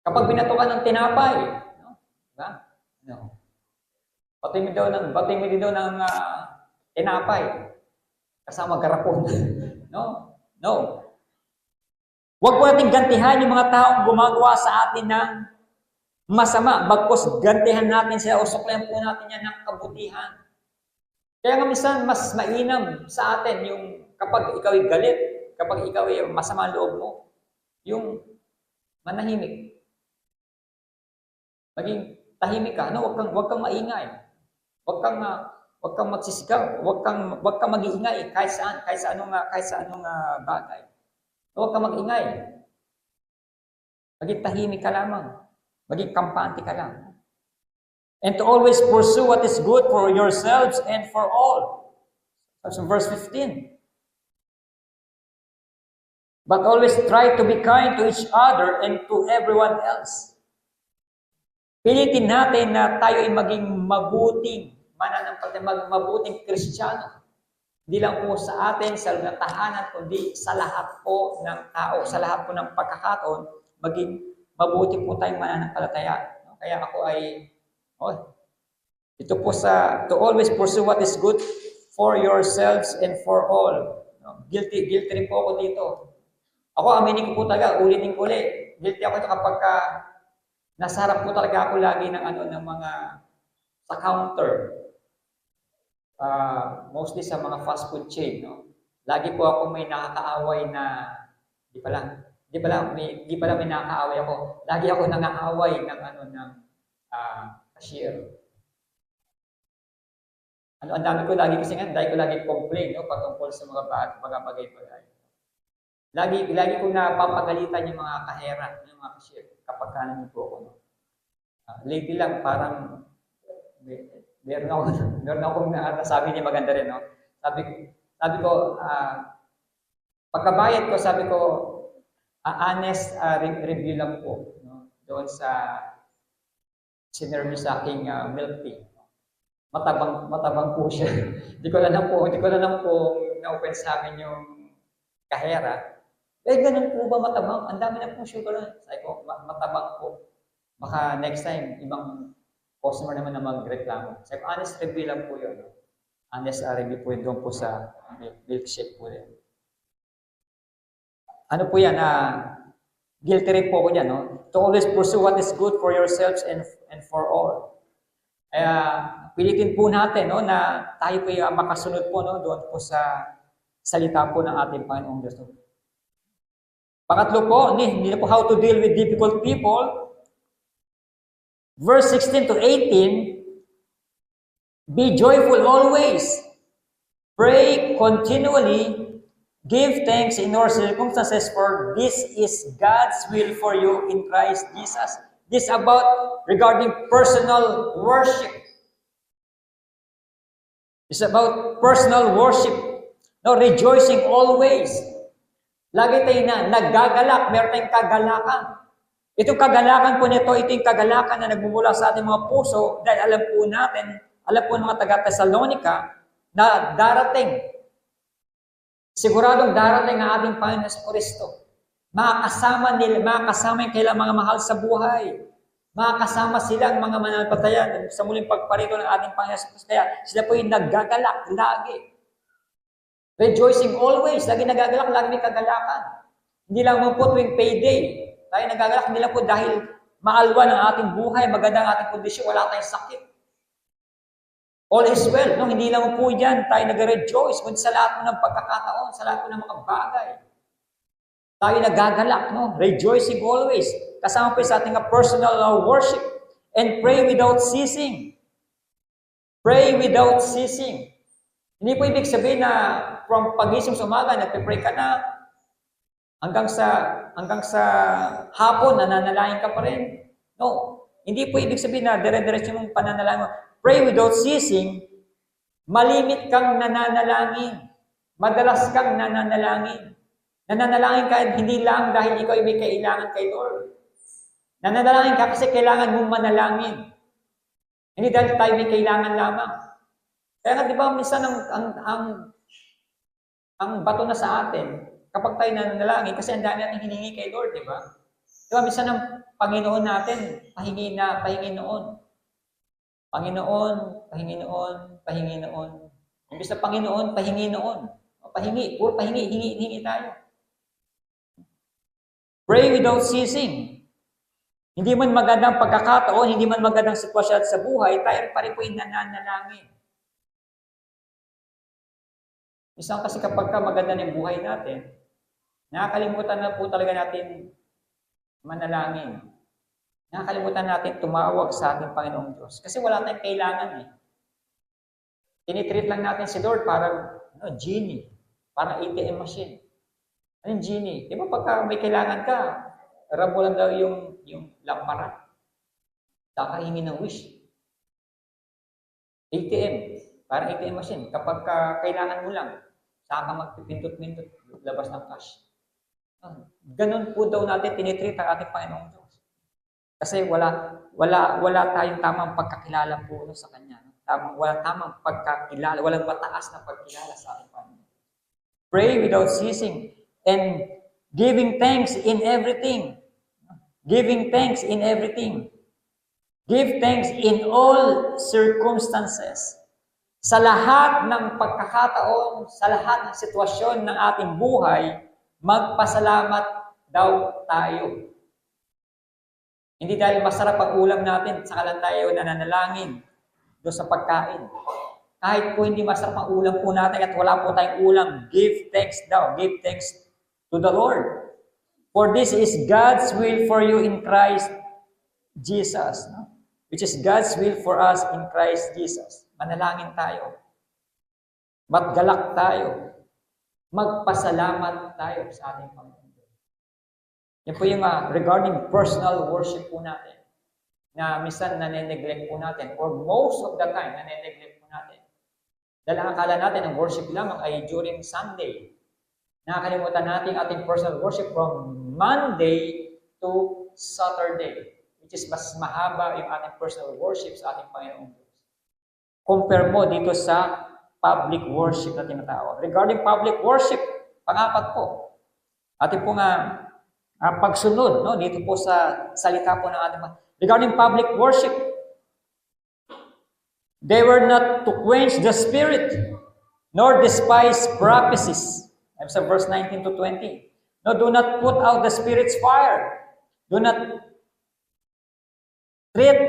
Kapag binatukan ng tinapay, no? Diba? No. Batay mo din daw ng tinapay kasama garapon. No? No. Huwag po natin gantihan yung mga taong gumagawa sa atin ng masama. Bagkus gantihan natin sila o suklayan po natin yan ng kabutihan. Kaya nga minsan mas mainam sa atin yung kapag ikaw ay galit, kapag ikaw ay masama ang loob mo, yung manahimik. Maging tahimik ka, no? Huwag kang maingay. Huwag kang magsisigaw, huwag kang mag-iingay kahit sa anong bagay. Huwag kang mag-ingay. Maging tahimik ka lamang. Maging kampante ka lang. And to always pursue what is good for yourselves and for all. That's in verse 15. But always try to be kind to each other and to everyone else. Pilitin natin na tayo ay maging mabuting mananampalataya, mabuting Kristiyano. Hindi lang po sa atin, sa tahanan, kundi sa lahat po ng tao, sa lahat po ng pagkakataon, maging mabuti po tayong mananampalataya. Kaya ako ay, ito po to always pursue what is good for yourselves and for all. Guilty rin po ako dito. Ako, aminin ko po talaga, ulitin ko ulit. Guilty ako ito kapag nasa harap po talaga ako lagi ng mga sa counter. Mostly sa mga fast food chain, no? Lagi po ako may nakakaaway na di pala may nakakaaway ako. Lagi ako nangaaway ng cashier. Ang dami ko lagi kasi complain, no, patungkol sa mga bagay-bagay. Lagi ko napapagalitan yung mga kahera, yung mga cashier kapag kanan po ako. Lately lang parang meron akong nasabi niya maganda rin, no? Sabi ko, pagkabayad ko, sabi ko, honest review lang po, no? Doon sa sinerve sa aking milk tea. Matabang po siya. Hindi ko alam po na-open sa amin yung kahera. Ganun po ba matabang? Ang dami na po sugar. Sabi ko, matabang po. Baka next time, ibang customer naman na magreklamo. Sabi ko, honest review lang po yun. No? Honest review po yun doon po sa milkshake po yun. Ano po yan? Guilty rin po ako dyan. No? To always pursue what is good for yourselves and for all. Kaya, pilitin po natin no, na tayo po yung makasunod po no, doon po sa salita po ng ating Panginoong Diyos. Pangatlo po, hindi na po how to deal with difficult people. Verse 16 to 18, be joyful always, pray continually, give thanks in all circumstances, for this is God's will for you in Christ Jesus. This is about regarding personal worship. It's about personal worship. No, rejoicing always. Lagi tayo na naggagalak, meron tayong kagalakan. Itong kagalakan po nito, ito yung kagalakan na nagmumula sa ating mga puso dahil alam po ng mga taga-Thessalonica na darating. Siguradong darating ang ating Panginoon sa Kristo. Makakasama yung kailang mga mahal sa buhay. Makakasama sila ang mga mananampalataya sa muling pagparito ng ating Panginoon sa Kristo. Kaya sila po yung naggagalak lagi. Rejoicing always. Lagi nagagalak, lagi may kagalakan. Hindi lang po tuwing payday. Tayo nagagalak, hindi lang po dahil maalwan ang ating buhay, maganda ang ating kondisyon, wala tayong sakit. All is well. No? Hindi lang po yan tayo nag-rejoice, kundi sa lahat ng pagkakataon, sa lahat ng mga bagay. Tayo nagagalak, no? Rejoicing always. Kasama po sa ating personal worship. And pray without ceasing. Pray without ceasing. Hindi po ibig sabihin na from pagising sa umaga, nagpe-pray ka na, hanggang sa hapon, nananalangin ka pa rin. No. Hindi po ibig sabihin na dire-diretso mong pananalangin mo. Pray without ceasing, malimit kang nananalangin. Madalas kang nananalangin. Nananalangin ka hindi lang dahil ikaw ay may kailangan kay Lord. Nananalangin ka kasi kailangan mong manalangin. Hindi dahil tayo may kailangan lamang. Kaya nga, di ba, minsan ang bato na sa atin, kapag tayo nananalangin, kasi ang dami natin hiningi kay Lord, di ba? Di ba, minsan ang Panginoon natin, pahingi noon. Panginoon, pahingi noon. Imbis na Panginoon, pahingi noon. Puro pahingi, hingi tayo. Pray without ceasing. Hindi man magandang pagkakataon, hindi man magandang sitwasyon sa buhay, tayo pa rin po yung nananalangin. Minsan kasi kapag maganda ng buhay natin, nakakalimutan na po talaga natin manalangin. Nakakalimutan natin tumawag sa ating Panginoong Diyos. Kasi wala tayong kailangan eh. Tinitreat lang natin si Lord parang genie, parang ATM machine. Anong genie? Di ba pagka may kailangan ka, rabo lang daw yung lamparan. Kakahingi ng wish. ATM, parang ATM machine. Kapag kailangan mo lang, saka magpipindot-pindot, labas ng cash. Ganun po daw natin tinitreat ang ating Panginoong Diyos. Kasi wala tayong tamang pagkakilala po sa Kanya. Wala tamang pagkakilala, walang mataas na pagkilala sa ating Panginoon. Pray without ceasing and giving thanks in everything. Giving thanks in everything. Give thanks in all circumstances. Sa lahat ng pagkakataon, sa lahat ng sitwasyon ng ating buhay, magpasalamat daw tayo. Hindi dahil masarap ang ulam natin, saka lang tayo nananalangin doon sa pagkain. Kahit po hindi masarap ang ulam po natin at wala po tayong ulam, give thanks daw. Give thanks to the Lord. For this is God's will for you in Christ Jesus. No? Which is God's will for us in Christ Jesus. Manalangin tayo. Maggalak tayo. Magpasalamat tayo sa ating Panginoon. Yan po yung regarding personal worship po natin na minsan nane-neglect po natin or most of the time nane-neglect po natin. Dahil ang akala natin ang worship lamang ay during Sunday. Nakakalimutan natin ating personal worship from Monday to Saturday, which is mas mahaba yung ating personal worship sa ating Panginoong Diyos. Compare mo dito sa public worship na tinatawag. Regarding public worship, pang-apat po, ating po nga pagsunod dito po sa salita po ng ating regarding public worship, they were not to quench the spirit, nor despise prophecies. I'm sa verse 19 to 20. No, do not put out the Spirit's fire. Do not treat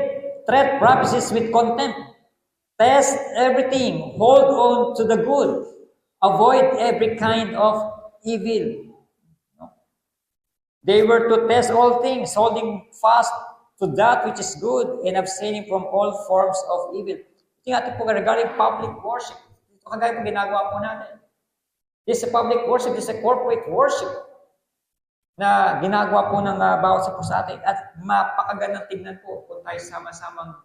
prophecies with contempt. Test everything. Hold on to the good. Avoid every kind of evil. They were to test all things, holding fast to that which is good and abstaining from all forms of evil. Tingnan natin po regarding public worship. Ito kagaya po ginagawa po natin. This is a public worship, this is a corporate worship na ginagawa po ng bawat sa po sa atin. At mapakagandang tignan po kung tayo sama-samang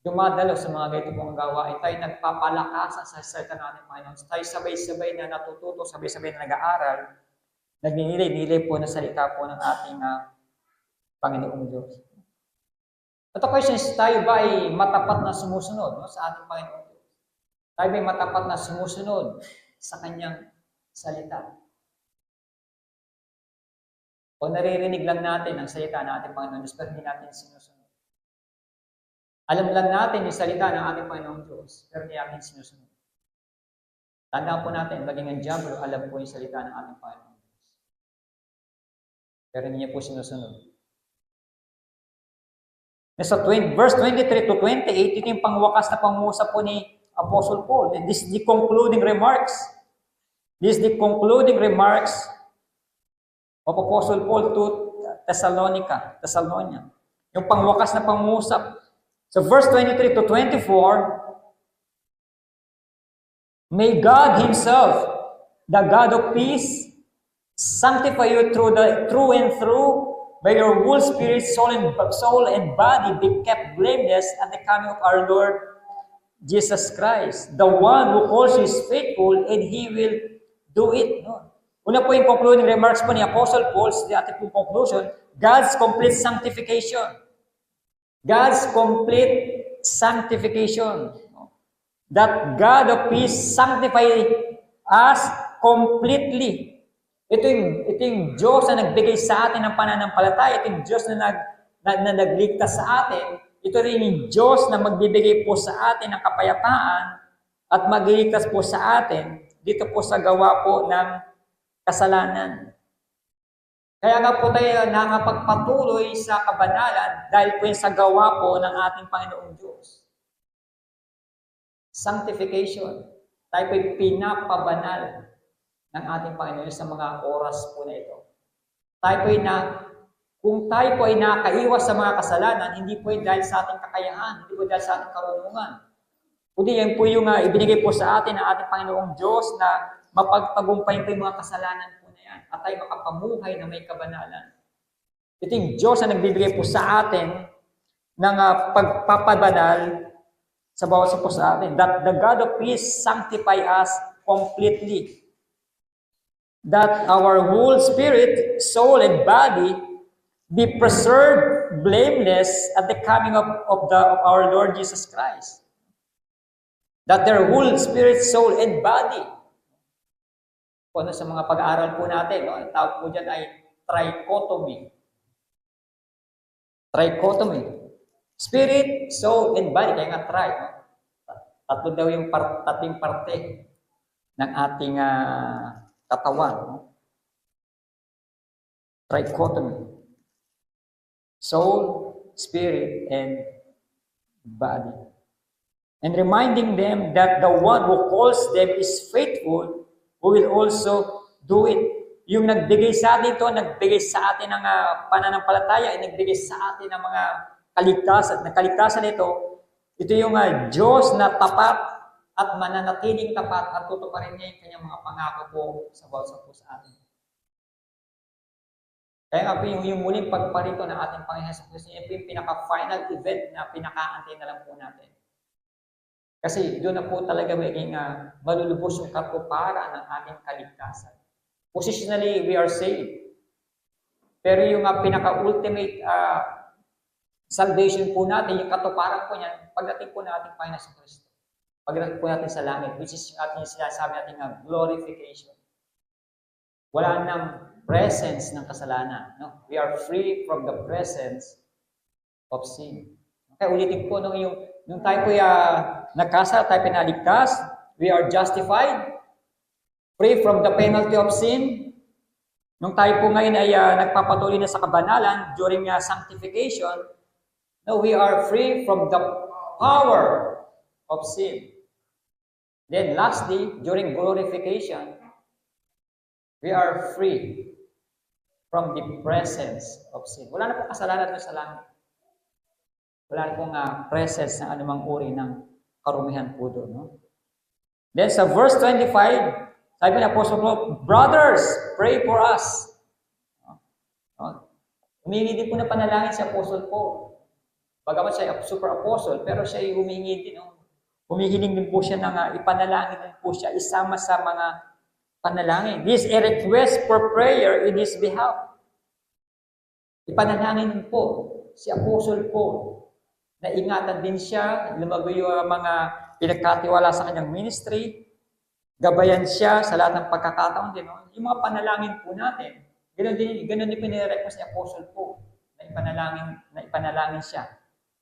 dumadalo sa mga ganito pong gawain. Tayo nagpapalakasan sa salita natin, Panginoon. Tayo sabay-sabay na natututo, sabay-sabay na nag-aaral, nagninilay-nilay po na salita po ng ating Panginoong Diyos. At the question is, tayo ba ay matapat na sumusunod sa ating Panginoong Diyos? Tayo ba ay matapat na sumusunod sa Kanyang salita? O naririnig lang natin ang salita ng ating Panginoon Diyos, pero hindi natin sinusunod. Alam lang natin yung salita ng ating Panginoong Diyos, pero hindi natin sinusunod. Tandaan po natin, maging ang diablo, alam po yung salita ng ating Panginoon Diyos. Pero hindi niya po sinusunod. Sa verse 23 to 28, ito yung pangwakas na pangusap po ni Apostle Paul. This is the concluding remarks. This is the concluding remarks of Apostle Paul to Thessalonica. Yung pangwakas na pangusap. So verse 23 to 24, may God Himself, the God of peace, sanctify you through and through, by your whole spirit, soul and body be kept blameless at the coming of our Lord Jesus Christ. The one who calls you is faithful and He will do it. Una po yung concluding remarks po ni Apostle Paul, the ating conclusion, God's complete sanctification. God's complete sanctification. That God of peace sanctify us completely. Ito yung Diyos na nagbigay sa atin ng pananampalataya. Ito yung Diyos na nagligtas sa atin. Ito rin yung Diyos na magbibigay po sa atin ng kapayapaan at magliligtas po sa atin dito po sa gawa po ng kasalanan. Kaya nga po tayo nakapagpatuloy sa kabanalan dahil po yung sa gawa po ng ating Panginoong Diyos. Sanctification. Tayo po yung pinapabanal ng ating Panginoon sa mga oras po na ito. Kung tayo po ay nakaiwas sa mga kasalanan, hindi po dahil sa ating kakayahan, hindi po dahil sa ating karunungan. Kundi yan po yung ibinigay po sa atin ng ating Panginoong Diyos na mapagtagumpay po yung mga kasalanan po na yan at tayo makapamuhay na may kabanalan. Ito yung Diyos na nagbibigay po sa atin ng pagpapabanal sa bawat po sa atin. That the God of peace sanctify us completely. That our whole spirit, soul, and body be preserved blameless at the coming of our Lord Jesus Christ. That their whole spirit, soul, and body. Kung sa mga pag-aaral po natin, ang tawag po dyan ay trichotomy. Trichotomy. Spirit, soul, and body. Kaya nga tri. Tatlo daw yung tatlong parte ng ating katawan. Trichotomy. Soul, spirit, and body. And reminding them that the one who calls them is faithful, who will also do it. Yung nagbigay sa atin ito, nagbigay sa atin ng pananampalataya, nagbigay sa atin ng mga kaligtasan. Kaligtasan ito yung Diyos na tapat at mananatiling tapat at tutuparin niya yung kanyang mga pangako po sa bawat po sa atin. Kaya nga po yung muling pagparito ng ating Panginoon sa Kristo, yung pinaka-final event na pinaka-antay na lang po natin. Kasi doon na po talaga magiging malulubos yung katuparan ng ating kaligtasan. Positionally, we are saved. Pero yung pinaka-ultimate salvation po natin, yung katuparan po niyan, pagdating po natin Panginoon sa Kristo. Pagdating po natin sa langit, which is yung ating sinasabi natin glorification. Wala nang presence ng kasalanan. No? We are free from the presence of sin. Okay, ulitin po, yung tayo po nagkasala, tayo pinaligtas, we are justified, free from the penalty of sin. Nung tayo po ngayon ay nagpapatuloy na sa kabanalan during sanctification, no, we are free from the power of sin. Then lastly, during glorification, we are free from the presence of sin. Wala na pong kasalanan doon sa langit. Wala na pong presence ng anumang uri ng karumihan po doon. No? Then sa verse 25, sabi ni Apostle Paul, brothers, pray for us. Humingi din po na panalangin si Apostle Paul. Bagamat siya ay super apostle, pero siya ay humingi din. Humihiling din po siya ng ipanalangin din po siya, isama sa mga panalangin. This is a request for prayer in his behalf. Ipanalangin din po si Apostle Paul na ingatan din siya, lumago yung mga pinagkatiwala sa kanyang ministry, gabayan siya sa lahat ng pagkakataon din. No? Yung mga panalangin po natin, ganun din pinire-request ni Apostle Paul na ipanalangin siya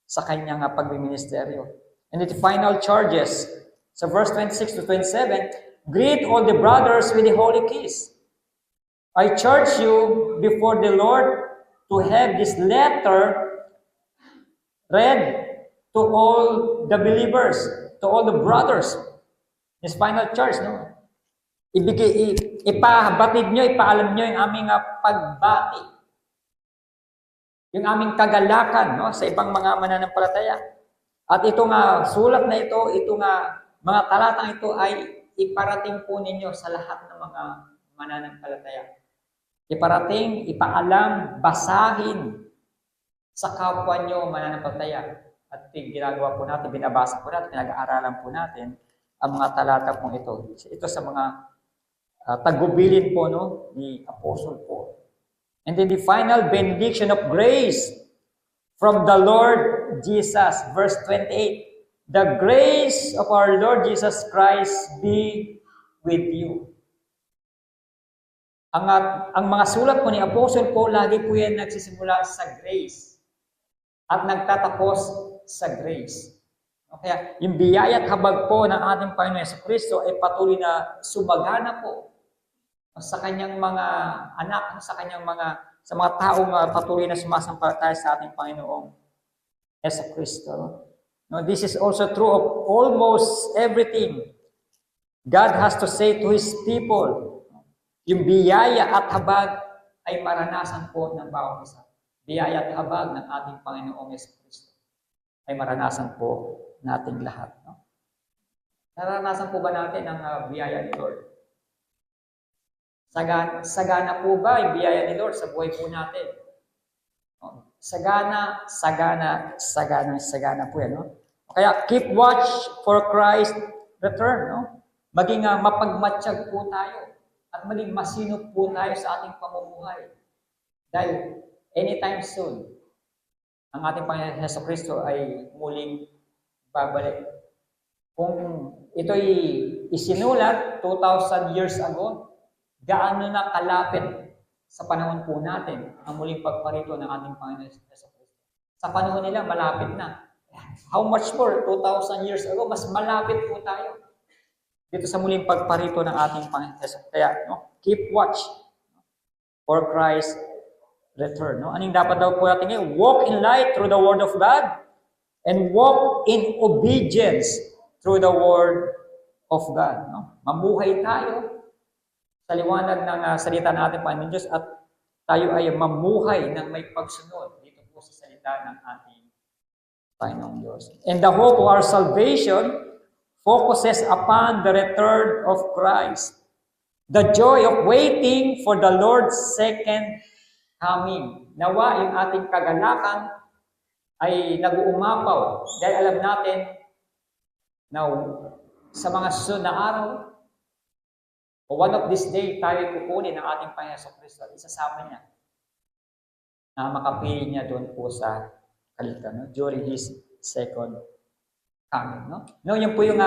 sa kanyang pagmiministeryo. And the final charges, sa verse 26 to 27, greet all the brothers with the holy kiss. I charge you before the Lord to have this letter read to all the believers, to all the brothers. This final charge, no? Ipabatid nyo, ipaalam nyo yung aming pagbati. Yung aming kagalakan, no? Sa ibang mga mananampalataya. At itong sulat na ito, itong mga talatang ito ay iparating po ninyo sa lahat ng mga mananampalataya. Iparating, ipaalam, basahin sa kapwa nyo mananampalataya. At ginagawa po natin, binabasa po natin, pinag-aaralan po natin ang mga talata pong ito. Ito sa mga tagubilin po ni Apostle Paul. And then the final benediction of grace from the Lord Jesus, verse 28. The grace of our Lord Jesus Christ be with you. Ang mga sulat po ni Apostle Paul, lagi po yan nagsisimula sa grace at nagtatapos sa grace. Kaya yung biyaya at habag po ng ating Panginoon Yesu Kristo ay patuloy na sumagana po sa kanyang mga anak, sa mga taong patuloy na sumasampalataya sa ating Panginoong Yesu Kristo. No, this is also true of almost everything God has to say to His people. Yung biyaya at habag ay maranasan po ng bawat isa. Biyaya at habag ng ating Panginoong Yesu Kristo ay maranasan po nating lahat. No? Naranasan po ba natin ang biyaya ni Lord? Sagana po ba yung biyaya ni Lord sa buhay po natin? Sagana po yan. No? Kaya keep watch for Christ's return. No? Maging mapagmatsyag po tayo at maging masinop po tayo sa ating pamumuhay. Dahil anytime soon, ang ating Panginoon Hesus Kristo ay muling babalik. Kung ito'y isinulat 2,000 years ago, gaano na kalapit sa panahon po natin ang muling pagparito ng ating Panginoon Hesus Kristo. Sa panahon nila, malapit na. How much more? 2,000 years ago, mas malapit po tayo dito sa muling pagparito ng ating Panginoon Hesus. Kaya, keep watch for Christ's return. Anong dapat daw po natin ngayon? Walk in light through the Word of God and walk in obedience through the Word of God. Mamuhay tayo sa liwanag ng salita ng ating Panginoon Diyos at tayo ay mamuhay ng may pagsunod dito po sa salita ng ating Panginoong Diyos. And the hope of our salvation focuses upon the return of Christ. The joy of waiting for the Lord's second coming. Nawa yung ating kagalakan ay nag-uumapaw dahil alam natin Now, sa mga susunod na araw, o one of this day, tayo kukunin ng ating Panginoon Hesus Kristo at isasama niya na makapiling niya doon po sa kaligtan, no? During His second coming. No, yun po yung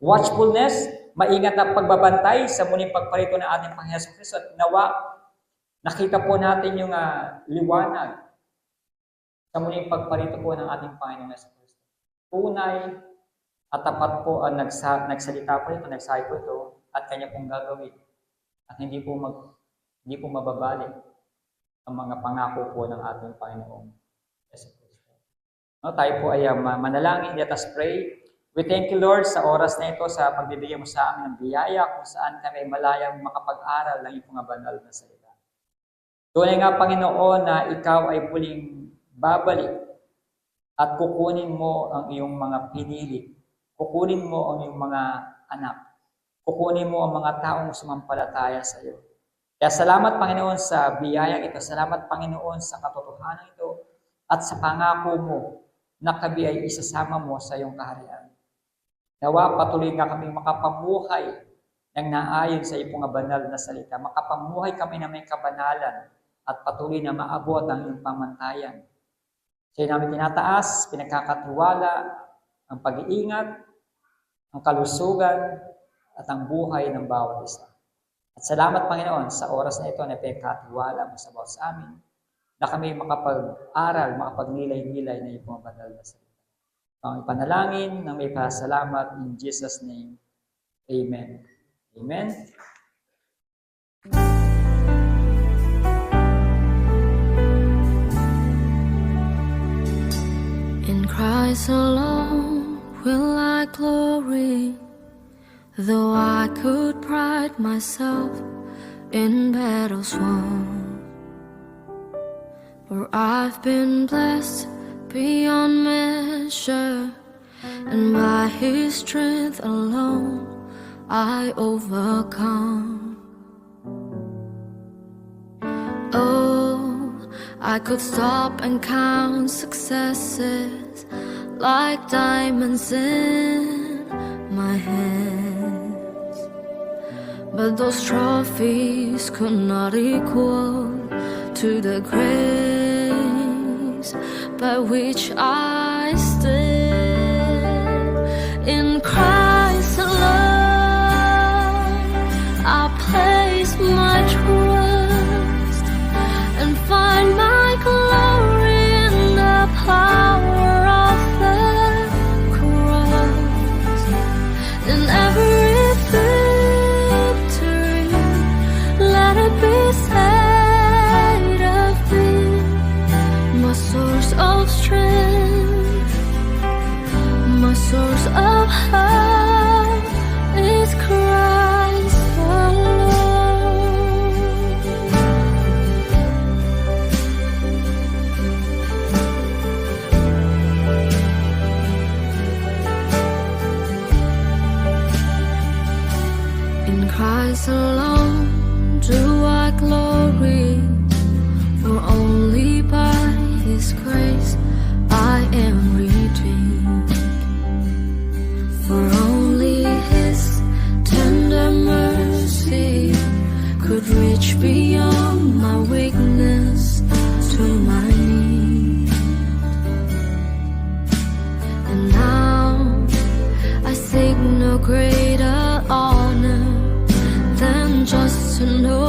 watchfulness, maingat na pagbabantay sa muling pagparito ng ating Panginoon Hesus Kristo at nawa, nakita po natin yung liwanag sa muling pagparito po ng ating Panginoon Hesus Kristo. Tunay at tapat po ang nagsalita po ito, nagsabi po ito, at kanya pong gagawin. At hindi po mababalik ang mga pangako po ng ating Panginoong Yesus Kristo. No, tayo po ay manalangin. Let us pray. We thank you, Lord, sa oras na ito, sa pagbibigay mo sa amin ng biyaya kung saan kami malayang makapag-aral ng iyong banal na salita. Tunay nga, Panginoon, na ikaw ay muling babalik at kukunin mo ang iyong mga pinili. Kukunin mo ang iyong mga anak. Kukunin mo ang mga taong sumampalataya sa iyo. Kaya salamat, Panginoon, sa biyayang ito. Salamat, Panginoon, sa katotohanan ito at sa pangako mo na kami ay isasama mo sa iyong kaharian. Nawa, patuloy nga kami makapamuhay ng naayon sa iyong banal na salita. Makapamuhay kami na may kabanalan at patuloy na maabot ang iyong pamantayan. Sa namin tinataas, pinagkakatiwala, ang pag-iingat, ang kalusugan, at ang buhay ng bawat isa. At salamat, Panginoon, sa oras na ito na pinagkatiwala mo sa bawat sa amin, na kami makapag-aral, makapagnilay-nilay na iyong banal na salita. Ang panalangin na may pasalamat in Jesus' name. Amen. Amen. In Christ alone will I glory, though I could pride myself in battles won. For I've been blessed beyond measure, and by His strength alone I overcome. Oh, I could stop and count successes like diamonds in my hands, but those trophies could not equal to the grace by which I stand. In Christ alone I place my trust and find my glory in the power of the cross. In every victory, let it be said of thee, my source of strength, my source of hope is Christ alone. In Christ alone do I glory, for only by His grace I am redeemed. For only His tender mercy could reach beyond my weakness to my need. And now I seek no greater honor than just to know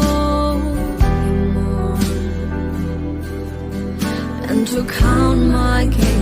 Him more, and to count my gain